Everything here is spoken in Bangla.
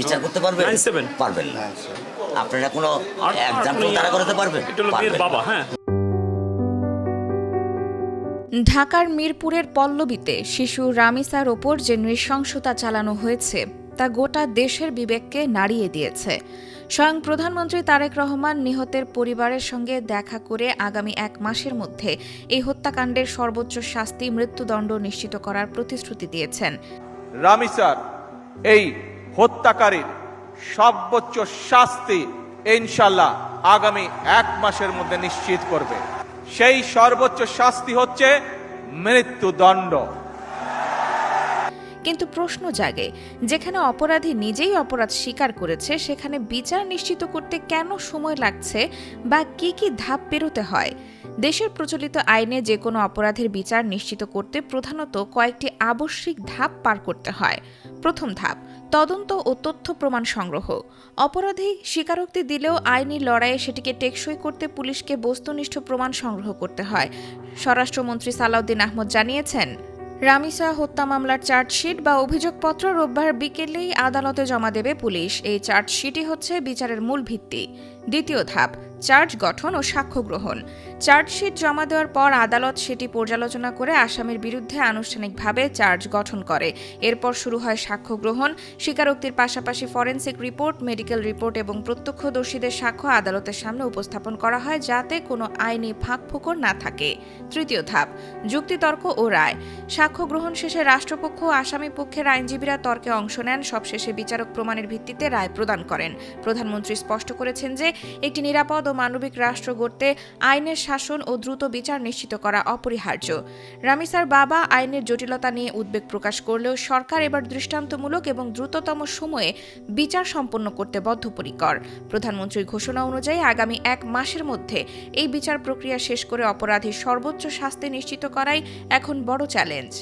বিচার করতে পারবেন? পারবেন না। আপনারা কোনো এক্সাম্পল তারা করতে পারবেন? বাবা, হ্যাঁ। ঢাকার মিরপুরের পল্লবীতে শিশু রামিসার ওপর যে নৃশংসতা চালানো হয়েছে তা গোটা দেশের বিবেককে নাড়িয়ে দিয়েছে। স্বয়ং প্রধানমন্ত্রী তারেক রহমান নিহতের পরিবারের সঙ্গে দেখা করে আগামী 1 মাসের মধ্যে এই হত্যাকাণ্ডের সর্বোচ্চ শাস্তি মৃত্যুদণ্ড নিশ্চিত করার প্রতিশ্রুতি দিয়েছেন। রামিসার এই হত্যাকারীর সর্বোচ্চ শাস্তি ইনশাআল্লাহ আগামী 1 মাসের মধ্যে নিশ্চিত করবে। সেই সর্বোচ্চ শাস্তি হচ্ছে মৃত্যুদণ্ড। কিন্তু প্রশ্ন জাগে, যেখানে অপরাধী নিজেই অপরাধ স্বীকার করেছে সেখানে বিচার নিশ্চিত করতে কেন সময় লাগছে বা কি কি ধাপ পেরোতে হয়? দেশের প্রচলিত আইনে যে কোনো অপরাধের বিচার নিশ্চিত করতে প্রধানত কয়েকটি আবশ্যিক ধাপ পার করতে হয়। প্রথম ধাপ, তদন্ত ও তথ্য প্রমাণ সংগ্রহ। অপরাধী স্বীকারোক্তি দিলেও আইনি লড়াইয়ে সেটিকে টেকসই করতে পুলিশকে বস্তুনিষ্ঠ প্রমাণ সংগ্রহ করতে হয়। স্বরাষ্ট্রমন্ত্রী সালাউদ্দিন আহমদ জানিয়েছেন, রামিসা হত্যা মামলার চার্জশিট বা অভিযোগপত্র রোববার বিকেলেই আদালতে জমা দেবে পুলিশ। এই চার্জশিটই হচ্ছে বিচারের মূল ভিত্তি। দ্বিতীয় ধাপ, চার্জ গঠন ও সাক্ষ্য গ্রহণ। চার্জশিট জমা দেওয়ার পর আদালত সেটি পর্যালোচনা করে আসামির বিরুদ্ধে আনুষ্ঠানিকভাবে চার্জ গঠন করে। এরপর শুরু হয় সাক্ষ্য গ্রহণ। স্বীকারোক্তির পাশাপাশি ফরেনসিক রিপোর্ট, মেডিকেল রিপোর্ট এবং প্রত্যক্ষদর্শীদের সাক্ষ্য আদালতের সামনে উপস্থাপন করা হয় যাতে কোনো আইনি ফাঁকফোকর না থাকে। তৃতীয় ধাপ, যুক্তিতর্ক ও রায়। সাক্ষ্য গ্রহণ শেষে রাষ্ট্রপক্ষ ও আসামি পক্ষের আইনজীবীরা তর্কে অংশ নেন। সবশেষে বিচারক প্রমাণের ভিত্তিতে রায় প্রদান করেন। প্রধানমন্ত্রী স্পষ্ট করেছেন যে একটি নিরাপদ ও মানবিক রাষ্ট্র গড়তে আইনের শাসন ও দ্রুত বিচার নিশ্চিত করা অপরিহার্য। রামিসার বাবা আইনের জটিলতা নিয়ে উদ্বেগ প্রকাশ করলেও সরকার এবার দৃষ্টান্তমূলক এবং দ্রুততম সময়ে বিচার সম্পন্ন করতে বদ্ধপরিকর। প্রধানমন্ত্রীর ঘোষণা অনুযায়ী আগামী 1 মাসের মধ্যে এই বিচার প্রক্রিয়া শেষ করে অপরাধীর সর্বোচ্চ শাস্তি নিশ্চিত করাই এখন বড় চ্যালেঞ্জ।